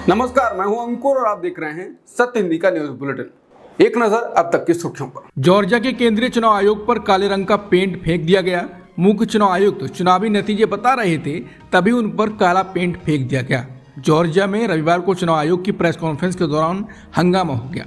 नमस्कार, मैं हूं अंकुर और आप देख रहे हैं सत्य हिंदी का न्यूज बुलेटिन। एक नजर अब तक की सुर्खियों पर। जॉर्जिया के केंद्रीय चुनाव आयोग पर काले रंग का पेंट फेंक दिया गया। मुख्य चुनाव आयुक्त चुनावी नतीजे बता रहे थे, तभी उन पर काला पेंट फेंक दिया गया। जॉर्जिया में रविवार को चुनाव आयोग की प्रेस कॉन्फ्रेंस के दौरान हंगामा हो गया।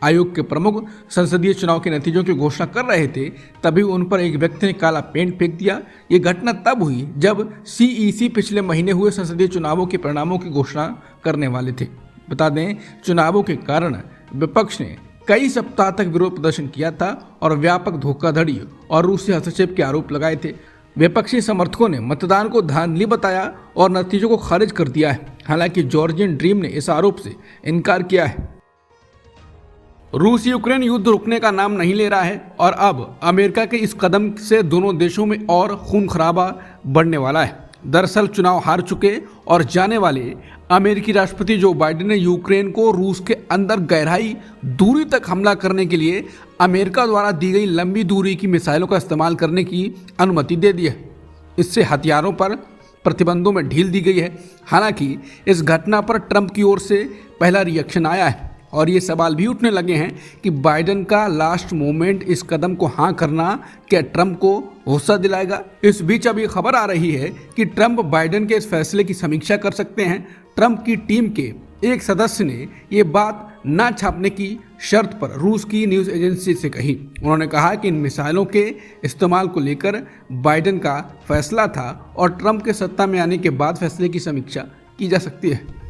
आयोग के प्रमुख संसदीय चुनाव के नतीजों की घोषणा कर रहे थे, तभी उन पर एक व्यक्ति ने काला पेंट फेंक दिया। ये घटना तब हुई जब सीईसी पिछले महीने हुए संसदीय चुनावों के परिणामों की घोषणा करने वाले थे। बता दें, चुनावों के कारण विपक्ष ने कई सप्ताह तक विरोध प्रदर्शन किया था और व्यापक धोखाधड़ी और रूसी हस्तक्षेप के आरोप लगाए थे। विपक्षी समर्थकों ने मतदान को धांधली बताया और नतीजों को खारिज कर दिया है। हालांकि जॉर्जियन ड्रीम ने इस आरोप से इनकार किया है। रूस यूक्रेन युद्ध रुकने का नाम नहीं ले रहा है और अब अमेरिका के इस कदम से दोनों देशों में और खून खराबा बढ़ने वाला है। दरअसल चुनाव हार चुके और जाने वाले अमेरिकी राष्ट्रपति जो बाइडेन ने यूक्रेन को रूस के अंदर गहराई दूरी तक हमला करने के लिए अमेरिका द्वारा दी गई लंबी दूरी की मिसाइलों का इस्तेमाल करने की अनुमति दे दी है। इससे हथियारों पर प्रतिबंधों में ढील दी गई है। हालांकि इस घटना पर ट्रंप की ओर से पहला रिएक्शन आया है और ये सवाल भी उठने लगे हैं कि बाइडेन का लास्ट मोमेंट इस कदम को हाँ करना क्या ट्रंप को गुस्सा दिलाएगा। इस बीच अब ये खबर आ रही है कि ट्रंप बाइडेन के इस फैसले की समीक्षा कर सकते हैं। ट्रंप की टीम के एक सदस्य ने ये बात ना छापने की शर्त पर रूस की न्यूज़ एजेंसी से कही। उन्होंने कहा कि इन मिसाइलों के इस्तेमाल को लेकर बाइडेन का फैसला था और ट्रंप के सत्ता में आने के बाद फैसले की समीक्षा की जा सकती है।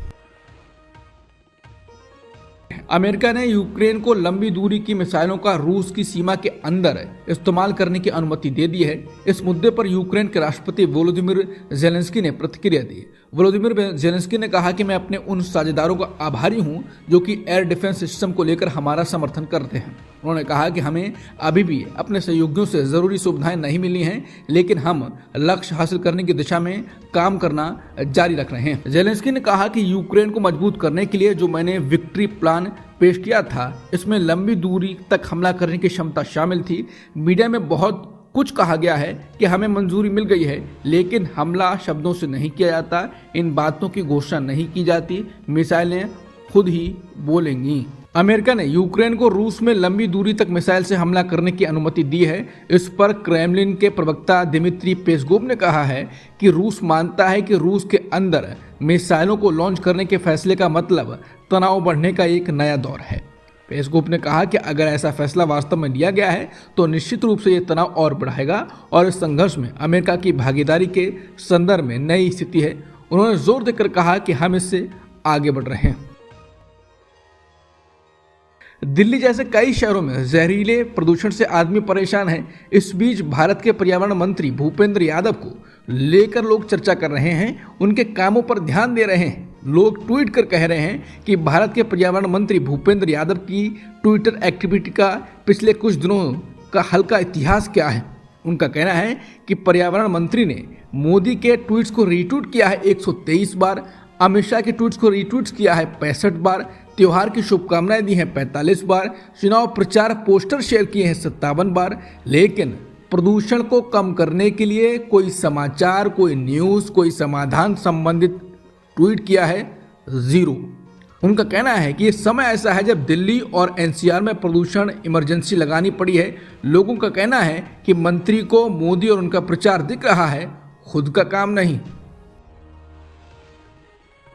अमेरिका ने यूक्रेन को लंबी दूरी की मिसाइलों का रूस की सीमा के अंदर इस्तेमाल करने की अनुमति दे दी है। इस मुद्दे पर यूक्रेन के राष्ट्रपति वोलोदिमिर जेलेंस्की ने प्रतिक्रिया दी। वोलोदिमिर जेलेंस्की ने कहा कि मैं अपने उन साझेदारों का आभारी हूं जो कि एयर डिफेंस सिस्टम को लेकर हमारा समर्थन करते हैं। उन्होंने कहा कि हमें अभी भी अपने सहयोगियों से ज़रूरी सुविधाएं नहीं मिली हैं, लेकिन हम लक्ष्य हासिल करने की दिशा में काम करना जारी रख रहे हैं। जेलेंस्की ने कहा कि यूक्रेन को मजबूत करने के लिए जो मैंने विक्ट्री प्लान पेश किया था, इसमें लंबी दूरी तक हमला करने की क्षमता शामिल थी। मीडिया में बहुत कुछ कहा गया है कि हमें मंजूरी मिल गई है, लेकिन हमला शब्दों से नहीं किया जाता, इन बातों की घोषणा नहीं की जाती, मिसाइलें खुद ही बोलेंगी। अमेरिका ने यूक्रेन को रूस में लंबी दूरी तक मिसाइल से हमला करने की अनुमति दी है। इस पर क्रेमलिन के प्रवक्ता दिमित्री पेस्कोव ने कहा है कि रूस मानता है कि रूस के अंदर मिसाइलों को लॉन्च करने के फैसले का मतलब तनाव बढ़ने का एक नया दौर है। पेस्कोव ने कहा कि अगर ऐसा फैसला वास्तव में लिया गया है तो निश्चित रूप से ये तनाव और बढ़ाएगा और इस संघर्ष में अमेरिका की भागीदारी के संदर्भ में नई स्थिति है। उन्होंने जोर देकर कहा कि हम इससे आगे बढ़ रहे हैं। दिल्ली जैसे कई शहरों में जहरीले प्रदूषण से आदमी परेशान है। इस बीच भारत के पर्यावरण मंत्री भूपेंद्र यादव को लेकर लोग चर्चा कर रहे हैं, उनके कामों पर ध्यान दे रहे हैं। लोग ट्वीट कर कह रहे हैं कि भारत के पर्यावरण मंत्री भूपेंद्र यादव की ट्विटर एक्टिविटी का पिछले कुछ दिनों का हल्का इतिहास क्या है। उनका कहना है कि पर्यावरण मंत्री ने मोदी के ट्वीट्स को रीट्वीट किया है 123 बार, अमित शाह के ट्वीट्स को रीट्वीट किया है 65 बार, त्योहार की शुभकामनाएं दी हैं 45 बार, चुनाव प्रचार पोस्टर शेयर किए हैं 57 बार, लेकिन प्रदूषण को कम करने के लिए कोई समाचार, कोई न्यूज़, कोई समाधान संबंधित ट्वीट किया है 0। उनका कहना है कि ये समय ऐसा है जब दिल्ली और एनसीआर में प्रदूषण इमरजेंसी लगानी पड़ी है। लोगों का कहना है कि मंत्री को मोदी और उनका प्रचार दिख रहा है, खुद का काम नहीं।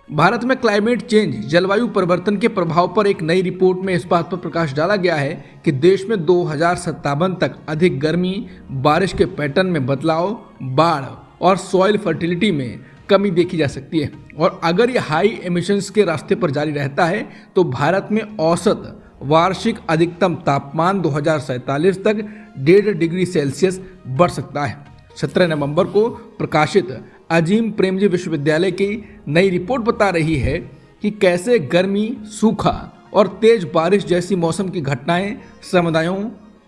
भारत में क्लाइमेट चेंज, जलवायु परिवर्तन के प्रभाव पर एक नई रिपोर्ट में इस बात पर प्रकाश डाला गया है कि देश में 2057 तक अधिक गर्मी, बारिश के पैटर्न में बदलाव, बाढ़ और सॉइल फर्टिलिटी में कमी देखी जा सकती है। और अगर ये हाई एमिशंस के रास्ते पर जारी रहता है तो भारत में औसत वार्षिक अधिकतम तापमान 2047 तक 1.5 डिग्री सेल्सियस बढ़ सकता है। 17 नवंबर को प्रकाशित अजीम प्रेमजी विश्वविद्यालय की नई रिपोर्ट बता रही है कि कैसे गर्मी, सूखा और तेज बारिश जैसी मौसम की घटनाएं समुदायों,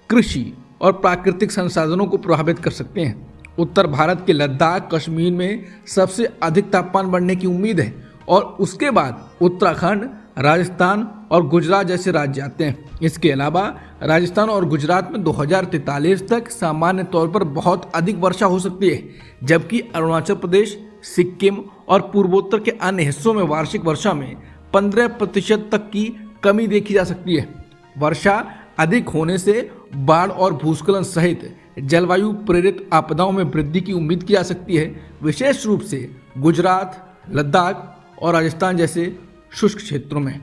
कृषि और प्राकृतिक संसाधनों को प्रभावित कर सकते हैं। उत्तर भारत के लद्दाख, कश्मीर में सबसे अधिक तापमान बढ़ने की उम्मीद है और उसके बाद उत्तराखंड, राजस्थान और गुजरात जैसे राज्य आते हैं। इसके अलावा राजस्थान और गुजरात में 2043 तक सामान्य तौर पर बहुत अधिक वर्षा हो सकती है, जबकि अरुणाचल प्रदेश, सिक्किम और पूर्वोत्तर के अन्य हिस्सों में वार्षिक वर्षा में 15% तक की कमी देखी जा सकती है। वर्षा अधिक होने से बाढ़ और भूस्खलन सहित जलवायु प्रेरित आपदाओं में वृद्धि की उम्मीद की जा सकती है, विशेष रूप से गुजरात, लद्दाख और राजस्थान जैसे शुष्क क्षेत्रों में।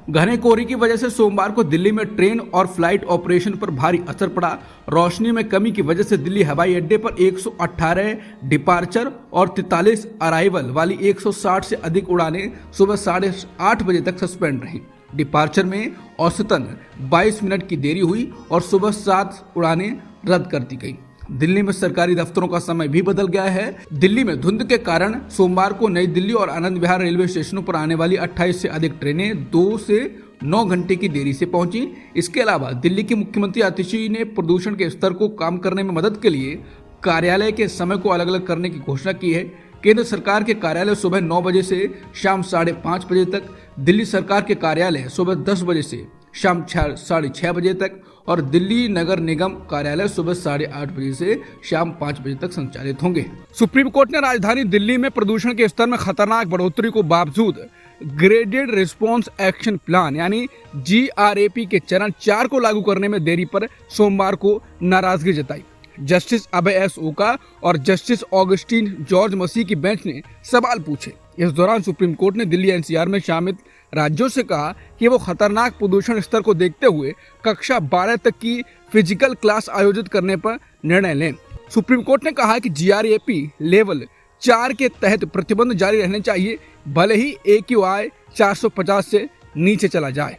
घने कोहरे की वजह से सोमवार को दिल्ली में ट्रेन और फ्लाइट ऑपरेशन पर भारी असर पड़ा। रोशनी में कमी की वजह से दिल्ली हवाई अड्डे पर 118 डिपार्चर और 43 अराइवल वाली 160 से अधिक उड़ानें सुबह 8:30 बजे तक सस्पेंड रहीं। डिपार्चर में औसतन 22 मिनट की देरी हुई और सुबह 7 उड़ानें रद्द कर दी गई। दिल्ली में सरकारी दफ्तरों का समय भी बदल गया है। दिल्ली में धुंध के कारण सोमवार को नई दिल्ली और आनंद विहार रेलवे स्टेशनों पर आने वाली 28 से अधिक ट्रेनें 2 से 9 घंटे की देरी से पहुंची। इसके अलावा दिल्ली के मुख्यमंत्री आतिशी ने प्रदूषण के स्तर को कम करने में मदद के लिए कार्यालय के समय को अलग अलग करने की घोषणा की है। केंद्र सरकार के कार्यालय सुबह 9 बजे से शाम 5:30 बजे तक, दिल्ली सरकार के कार्यालय सुबह 10 बजे से शाम 6:30 बजे तक और दिल्ली नगर निगम कार्यालय सुबह 8:30 बजे से शाम 5 बजे तक संचालित होंगे। सुप्रीम कोर्ट ने राजधानी दिल्ली में प्रदूषण के स्तर में खतरनाक बढ़ोतरी को बावजूद ग्रेडेड रिस्पॉन्स एक्शन प्लान यानी GRAP के चरण 4 को लागू करने में देरी पर सोमवार को नाराजगी जताई। जस्टिस अभय एस ओका और जस्टिस ऑगस्टीन जॉर्ज मसीह की बेंच ने सवाल पूछे। इस दौरान सुप्रीम कोर्ट ने दिल्ली NCR में शामिल राज्यों से कहा कि वो खतरनाक प्रदूषण स्तर को देखते हुए कक्षा 12 तक की फिजिकल क्लास आयोजित करने पर निर्णय लें। सुप्रीम कोर्ट ने कहा कि GRAP लेवल 4 के तहत प्रतिबंध जारी रहने चाहिए, भले ही AQI 450 से नीचे चला जाए।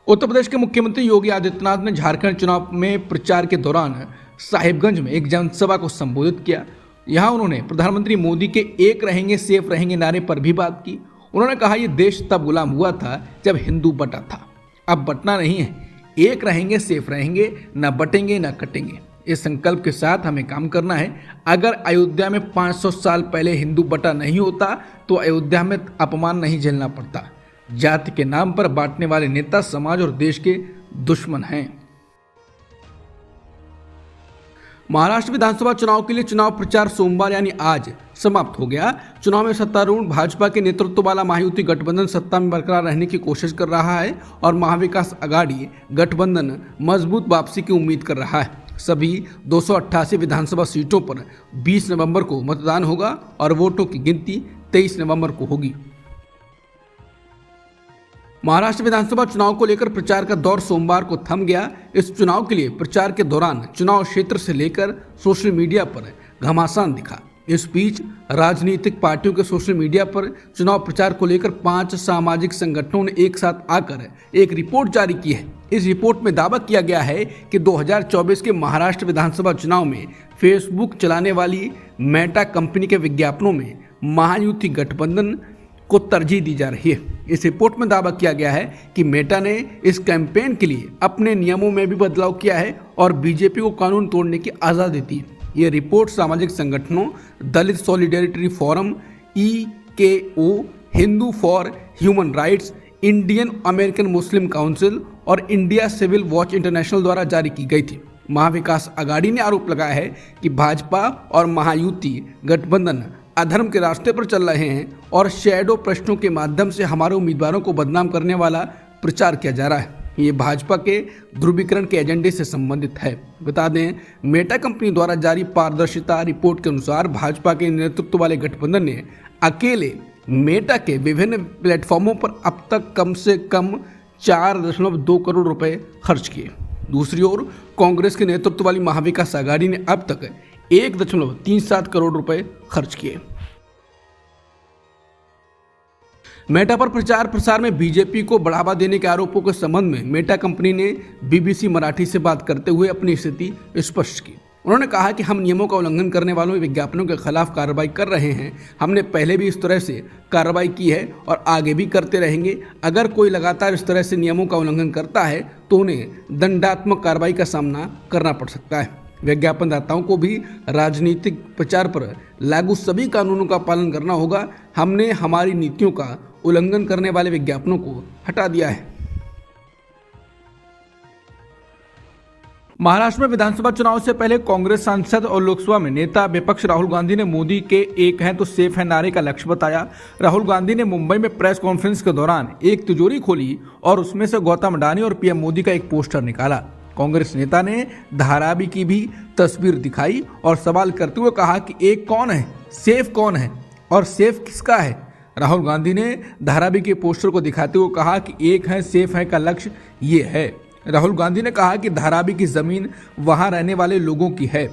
उत्तर प्रदेश के मुख्यमंत्री योगी आदित्यनाथ ने झारखंड चुनाव में प्रचार के दौरान साहिबगंज में एक जनसभा को संबोधित किया। यहां उन्होंने प्रधानमंत्री मोदी के एक रहेंगे सेफ रहेंगे नारे पर भी बात की। उन्होंने कहा यह देश तब गुलाम हुआ था जब हिंदू बटा था, अब बटना नहीं है। एक रहेंगे सेफ रहेंगे, न बटेंगे न कटेंगे। इस संकल्प के साथ हमें काम करना है। अगर अयोध्या में 500 साल पहले हिंदू बटा नहीं होता तो अयोध्या में अपमान नहीं झेलना पड़ता। जाति के नाम पर बांटने वाले नेता समाज और देश के दुश्मन हैं। महाराष्ट्र विधानसभा चुनाव के लिए चुनाव प्रचार सोमवार यानी आज समाप्त हो गया। चुनाव में सत्तारूढ़ भाजपा के नेतृत्व वाला महायुति गठबंधन सत्ता में बरकरार रहने की कोशिश कर रहा है और महाविकास अघाड़ी गठबंधन मजबूत वापसी की उम्मीद कर रहा है। सभी 288 विधानसभा सीटों पर 20 नवंबर को मतदान होगा और वोटों की गिनती 23 नवंबर को होगी। महाराष्ट्र विधानसभा चुनाव को लेकर प्रचार का दौर सोमवार को थम गया। इस चुनाव के लिए प्रचार के दौरान चुनाव क्षेत्र से लेकर सोशल मीडिया पर घमासान दिखा। इस बीच राजनीतिक पार्टियों के सोशल मीडिया पर चुनाव प्रचार को लेकर 5 सामाजिक संगठनों ने एक साथ आकर एक रिपोर्ट जारी की है। इस रिपोर्ट में दावा किया गया है कि 2024 के महाराष्ट्र विधानसभा चुनाव में फेसबुक चलाने वाली मेटा कंपनी के विज्ञापनों में महायुति गठबंधन को तरजीह दी जा रही है। इस रिपोर्ट में दावा किया गया है कि मेटा ने इस कैंपेन के लिए अपने नियमों में भी बदलाव किया है और बीजेपी को कानून तोड़ने की आज़ादी दी। ये रिपोर्ट सामाजिक संगठनों Dalit solidarity forum, EKO, Hindu for human rights, Indian American Muslim council और इंडिया सिविल वॉच इंटरनेशनल द्वारा जारी की गई थी। महाविकास अघाड़ी ने आरोप लगाया है कि भाजपा और महायुति गठबंधन अधर्म के रास्ते पर चल रहे हैं और शैडो प्रश्नों के माध्यम से हमारे उम्मीदवारों को बदनाम करने वाला प्रचार किया जा रहा है। ये भाजपा के ध्रुवीकरण के एजेंडे से संबंधित है। बता दें, मेटा कंपनी द्वारा जारी पारदर्शिता रिपोर्ट के अनुसार भाजपा के नेतृत्व वाले गठबंधन ने अकेले मेटा के विभिन्न प्लेटफॉर्मों पर अब तक कम से कम 4.2 करोड़ रुपए खर्च किए। दूसरी ओर कांग्रेस के नेतृत्व वाली महाविकास अघाड़ी ने अब तक 1.37 करोड़ रुपए खर्च किए। मेटा पर प्रचार प्रसार में बीजेपी को बढ़ावा देने के आरोपों के संबंध में मेटा कंपनी ने BBC मराठी से बात करते हुए अपनी स्थिति स्पष्ट की। उन्होंने कहा कि हम नियमों का उल्लंघन करने वालों विज्ञापनों के खिलाफ कार्रवाई कर रहे हैं। हमने पहले भी इस तरह से कार्रवाई की है और आगे भी करते रहेंगे। अगर कोई लगातार इस तरह से नियमों का उल्लंघन करता है तो उन्हें दंडात्मक कार्रवाई का सामना करना पड़ सकता है। विज्ञापनदाताओं को भी राजनीतिक प्रचार पर लागू सभी कानूनों का पालन करना होगा। हमने हमारी नीतियों का उल्लंघन करने वाले विज्ञापनों को हटा दिया है। महाराष्ट्र में विधानसभा चुनाव से पहले कांग्रेस सांसद और लोकसभा में नेता विपक्ष राहुल गांधी ने मोदी के एक हैं तो सेफ है नारे का लक्ष्य बताया। राहुल गांधी ने मुंबई में प्रेस कॉन्फ्रेंस के दौरान एक तिजोरी खोली और उसमें से गौतम अडानी और पीएम मोदी का एक पोस्टर निकाला। कांग्रेस नेता ने धारावी की भी तस्वीर दिखाई और सवाल करते हुए कहा कि एक कौन है, सेफ कौन है और सेफ किसका है। राहुल गांधी ने धारावी के पोस्टर को दिखाते हुए कहा कि एक है सेफ है का लक्ष्य ये है। राहुल गांधी ने कहा कि धारावी की जमीन वहां रहने वाले लोगों की है,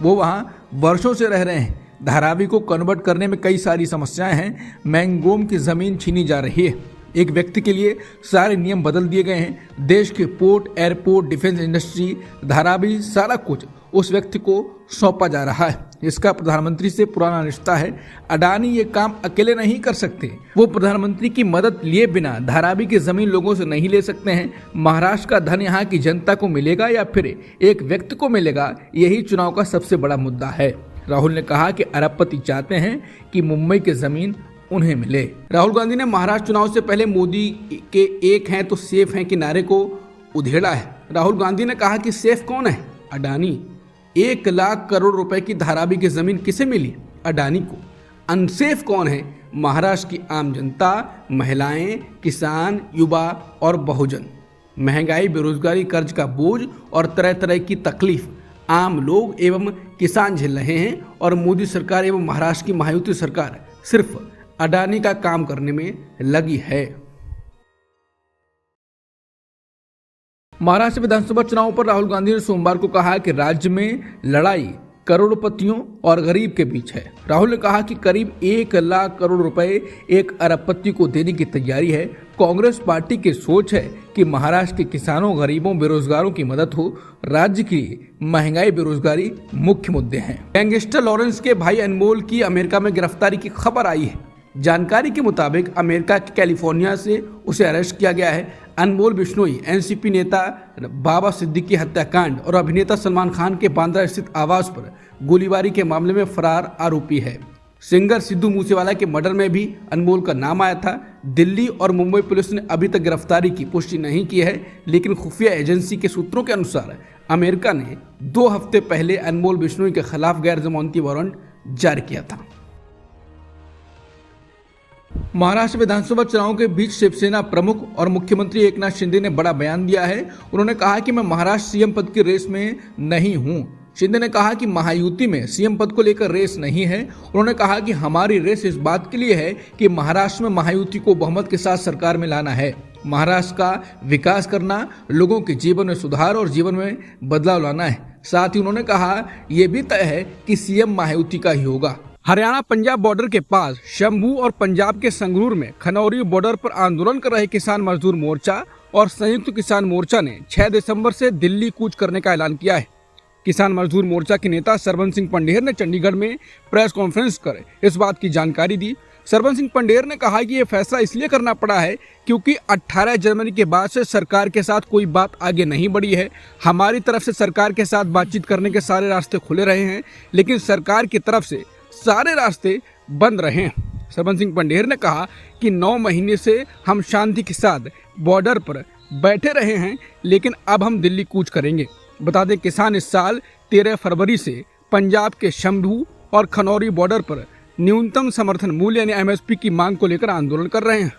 वो वहां वर्षों से रह रहे हैं। धारावी को कन्वर्ट करने में कई सारी समस्याएं हैं। मैंगोम की जमीन छीनी जा रही है। एक व्यक्ति के लिए सारे नियम बदल दिए गए हैं। देश के port, airport, defence industry, Dharavi सारा कुछ उस व्यक्ति को सौंपा जा रहा है। इसका प्रधानमंत्री से पुराना रिश्ता है। अडानी ये काम अकेले नहीं कर सकते। वो प्रधानमंत्री की मदद लिए बिना धारावी की जमीन लोगों से नहीं ले सकते हैं। महाराष्ट्र का धन यहाँ की जनता को मिलेगा या फिर एक व्यक्ति को मिलेगा, यही चुनाव का सबसे बड़ा मुद्दा है। राहुल ने कहा कि अरबपति चाहते हैं कि मुंबई की जमीन उन्हें मिले। राहुल गांधी ने महाराष्ट्र चुनाव से पहले मोदी के एक हैं तो सेफ हैं के नारे को उधेड़ा है। राहुल गांधी ने कहा कि सेफ कौन है, अडानी। 1 लाख करोड़ रुपए की धारावी की जमीन किसे मिली, अडानी को। अनसेफ कौन है, महाराष्ट्र की आम जनता, महिलाएं, किसान, युवा और बहुजन। महंगाई, बेरोजगारी, कर्ज का बोझ और तरह तरह की तकलीफ आम लोग एवं किसान झेल रहे हैं और मोदी सरकार एवं महाराष्ट्र की महायुति सरकार सिर्फ अडानी का काम करने में लगी है। महाराष्ट्र विधानसभा चुनाव पर राहुल गांधी ने सोमवार को कहा कि राज्य में लड़ाई करोड़पतियों और गरीब के बीच है। राहुल ने कहा कि करीब 1 लाख करोड़ रुपए एक अरबपति को देने की तैयारी है। कांग्रेस पार्टी की सोच है कि महाराष्ट्र के किसानों, गरीबों, बेरोजगारों की मदद हो। राज्य की महंगाई, बेरोजगारी मुख्य मुद्दे हैं। गैंगस्टर लॉरेंस के भाई अनमोल की अमेरिका में गिरफ्तारी की खबर आई है। जानकारी के मुताबिक अमेरिका के कैलिफोर्निया से उसे अरेस्ट किया गया है। अनमोल बिश्नोई एनसीपी नेता बाबा सिद्दीकी हत्याकांड और अभिनेता सलमान खान के बांद्रा स्थित आवास पर गोलीबारी के मामले में फरार आरोपी है। सिंगर सिद्धू मूसेवाला के मर्डर में भी अनमोल का नाम आया था। दिल्ली और मुंबई पुलिस ने अभी तक गिरफ्तारी की पुष्टि नहीं की है, लेकिन खुफिया एजेंसी के सूत्रों के अनुसार अमेरिका ने 2 हफ्ते पहले अनमोल बिश्नोई के खिलाफ गैर जमानती वारंट जारी किया था। महाराष्ट्र विधानसभा चुनाव के बीच शिवसेना प्रमुख और मुख्यमंत्री एकनाथ शिंदे ने बड़ा बयान दिया है। उन्होंने कहा कि मैं महाराष्ट्र सीएम पद की रेस में नहीं हूं। शिंदे ने कहा कि महायुति में सीएम पद को लेकर रेस नहीं है। उन्होंने कहा कि हमारी रेस इस बात के लिए है कि महाराष्ट्र में महायुति को बहुमत के साथ सरकार में लाना है, महाराष्ट्र का विकास करना, लोगों के जीवन में सुधार और जीवन में बदलाव लाना है। साथ ही उन्होंने कहा यह भी तय है कि सीएम महायुति का ही होगा। हरियाणा पंजाब बॉर्डर के पास शंभू और पंजाब के संगरूर में खनौरी बॉर्डर पर आंदोलन कर रहे किसान मजदूर मोर्चा और संयुक्त किसान मोर्चा ने 6 दिसंबर से दिल्ली कूच करने का ऐलान किया है। किसान मजदूर मोर्चा के नेता सरवन सिंह पंडेर ने चंडीगढ़ में प्रेस कॉन्फ्रेंस कर इस बात की जानकारी दी। सरवन सिंह पंडेर ने कहा कि यह फैसला इसलिए करना पड़ा है क्योंकि 18 जनवरी के बाद से सरकार के साथ कोई बात आगे नहीं बढ़ी है। हमारी तरफ से सरकार के साथ बातचीत करने के सारे रास्ते खुले रहे हैं, लेकिन सरकार की तरफ से सारे रास्ते बंद रहे हैं। सरवन सिंह पंडेर ने कहा कि 9 महीने से हम शांति के साथ बॉर्डर पर बैठे रहे हैं, लेकिन अब हम दिल्ली कूच करेंगे। बता दें, किसान इस साल 13 फरवरी से पंजाब के शंभू और खनौरी बॉर्डर पर न्यूनतम समर्थन मूल्य यानी एमएसपी की मांग को लेकर आंदोलन कर रहे हैं।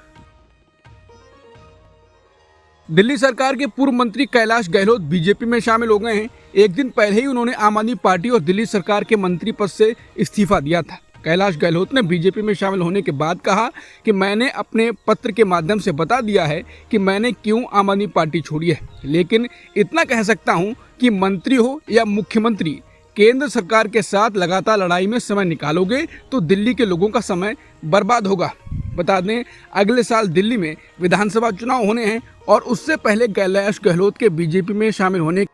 दिल्ली सरकार के पूर्व मंत्री कैलाश गहलोत बीजेपी में शामिल हो गए हैं। एक दिन पहले ही उन्होंने आम आदमी पार्टी और दिल्ली सरकार के मंत्री पद से इस्तीफा दिया था। कैलाश गहलोत ने बीजेपी में शामिल होने के बाद कहा कि मैंने अपने पत्र के माध्यम से बता दिया है कि मैंने क्यों आम आदमी पार्टी छोड़ी है, लेकिन इतना कह सकता हूं कि मंत्री हो या मुख्यमंत्री, केंद्र सरकार के साथ लगातार लड़ाई में समय निकालोगे तो दिल्ली के लोगों का समय बर्बाद होगा। बता दें, अगले साल दिल्ली में विधानसभा चुनाव होने हैं और उससे पहले कैलाश गहलोत के बीजेपी में शामिल होने।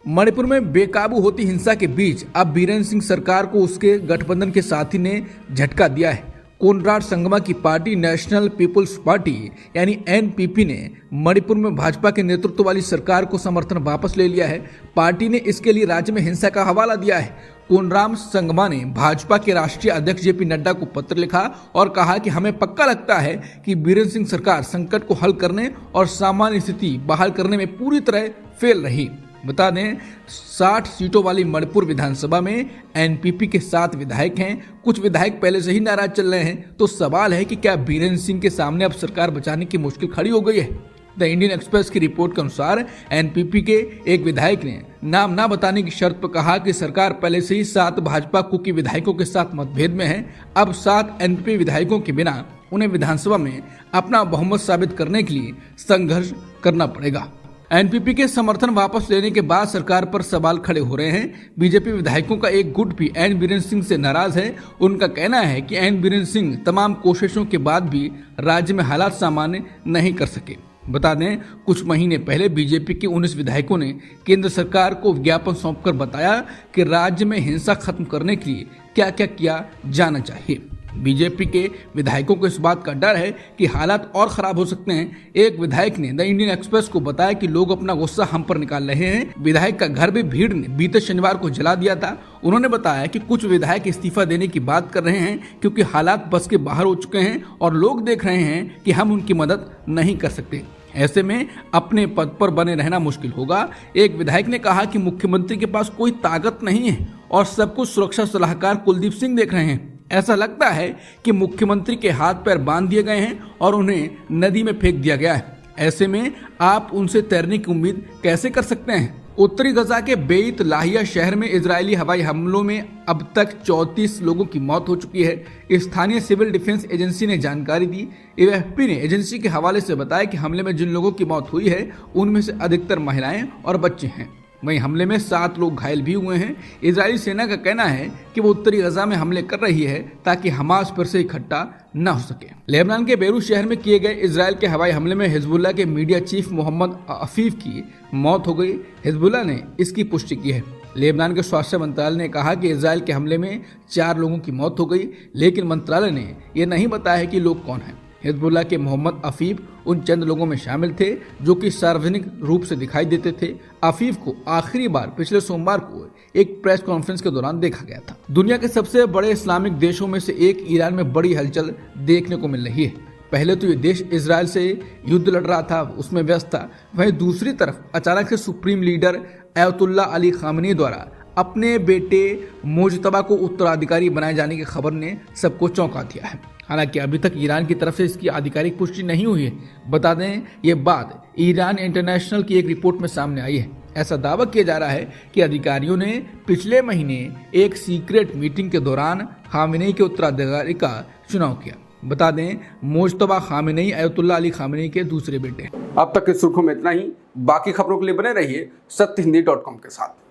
मणिपुर में बेकाबू होती हिंसा के बीच अब बीरेन सिंह सरकार को उसके गठबंधन के साथी ने झटका दिया है। कोनराड संगमा की पार्टी नेशनल पीपुल्स पार्टी यानी एनपीपी ने मणिपुर में भाजपा के नेतृत्व वाली सरकार को समर्थन वापस ले लिया है। पार्टी ने इसके लिए राज्य में हिंसा का हवाला दिया है। कोनराम संगमा ने भाजपा के राष्ट्रीय अध्यक्ष जेपी नड्डा को पत्र लिखा और कहा कि हमें पक्का लगता है कि बीरेन सिंह सरकार संकट को हल करने और सामान्य स्थिति बहाल करने में पूरी तरह फेल रही। बता दें 60 सीटों वाली मणिपुर विधानसभा में एनपीपी के 7 विधायक हैं। कुछ विधायक पहले से ही नाराज चल रहे हैं, तो सवाल है कि क्या बीरेन सिंह के सामने अब सरकार बचाने की मुश्किल खड़ी हो गई है। द इंडियन एक्सप्रेस की रिपोर्ट के अनुसार एनपीपी के एक विधायक ने नाम ना बताने की शर्त पर कहा कि सरकार पहले से ही 7 भाजपा कुकी विधायकों के साथ मतभेद में है। अब 7 एनपीपी विधायकों के बिना उन्हें विधानसभा में अपना बहुमत साबित करने के लिए संघर्ष करना पड़ेगा। एनपीपी के समर्थन वापस लेने के बाद सरकार पर सवाल खड़े हो रहे हैं। बीजेपी विधायकों का एक गुट भी एन बीरेन सिंह से नाराज है। उनका कहना है कि एन बीरेन सिंह तमाम कोशिशों के बाद भी राज्य में हालात सामान्य नहीं कर सके। बता दें कुछ महीने पहले बीजेपी के 19 विधायकों ने केंद्र सरकार को ज्ञापन सौंपकर बताया कि राज्य में हिंसा खत्म करने के लिए क्या क्या किया जाना चाहिए। बीजेपी के विधायकों को इस बात का डर है कि हालात और खराब हो सकते हैं। एक विधायक ने द इंडियन एक्सप्रेस को बताया कि लोग अपना गुस्सा हम पर निकाल रहे हैं। विधायक का घर भी भीड़ ने बीते शनिवार को जला दिया था। उन्होंने बताया कि कुछ विधायक इस्तीफा देने की बात कर रहे हैं क्योंकि हालात बस के बाहर हो चुके हैं और लोग देख रहे हैं कि हम उनकी मदद नहीं कर सकते। ऐसे में अपने पद पर बने रहना मुश्किल होगा। एक विधायक ने कहा कि मुख्यमंत्री के पास कोई ताकत नहीं है और सब कुछ सुरक्षा सलाहकार कुलदीप सिंह देख रहे हैं। ऐसा लगता है कि मुख्यमंत्री के हाथ पैर बांध दिए गए हैं और उन्हें नदी में फेंक दिया गया है। ऐसे में आप उनसे तैरने की उम्मीद कैसे कर सकते हैं। उत्तरी गजा के बेइत लाहिया शहर में इजरायली हवाई हमलों में अब तक 34 लोगों की मौत हो चुकी है। स्थानीय सिविल डिफेंस एजेंसी ने जानकारी दी। एएफपी ने एजेंसी के हवाले से बताया कि हमले में जिन लोगों की मौत हुई है उनमें से अधिकतर महिलाएं और बच्चे हैं। वहीं हमले में 7 लोग घायल भी हुए हैं। इजरायली सेना का कहना है कि वो उत्तरी गजा में हमले कर रही है ताकि हमास पर से इकट्ठा न हो सके। लेबनान के बेरूत शहर में किए गए इजरायल के हवाई हमले में हिजबुल्लाह के मीडिया चीफ मोहम्मद अफीफ की मौत हो गई। हिजबुल्लाह ने इसकी पुष्टि की है। लेबनान के स्वास्थ्य मंत्रालय ने कहा कि इजरायल के हमले में 4 लोगों की मौत हो गई, लेकिन मंत्रालय ने यह नहीं बताया है कि लोग कौन हैं। हिजबुल्लाह के मोहम्मद अफीफ उन चंद लोगों में शामिल थे जो कि सार्वजनिक रूप से दिखाई देते थे। अफीफ को आखिरी बार पिछले सोमवार को एक प्रेस कॉन्फ्रेंस के दौरान देखा गया था। दुनिया के सबसे बड़े इस्लामिक देशों में से एक ईरान में बड़ी हलचल देखने को मिल रही है। पहले तो ये देश इजरायल से युद्ध लड़ रहा था, उसमें व्यस्त था। वहीं दूसरी तरफ अचानक से सुप्रीम लीडर अयतुल्लाह अली खामनी द्वारा अपने बेटे मुज्तबा को उत्तराधिकारी बनाए जाने की खबर ने सबको चौंका दिया है। हालांकि अभी तक ईरान की तरफ से इसकी आधिकारिक पुष्टि नहीं हुई है। बता दें ये बात ईरान इंटरनेशनल की एक रिपोर्ट में सामने आई है। ऐसा दावा किया जा रहा है कि अधिकारियों ने पिछले महीने एक सीक्रेट मीटिंग के दौरान खामेनेई के उत्तराधिकारी का चुनाव किया। बता दें Mojtaba Khamenei Ayatollah Ali Khamenei के दूसरे बेटे। अब तक की सुर्खियों में इतना ही। बाकी खबरों के लिए बने रहिए सत्यहिंदी.com के साथ।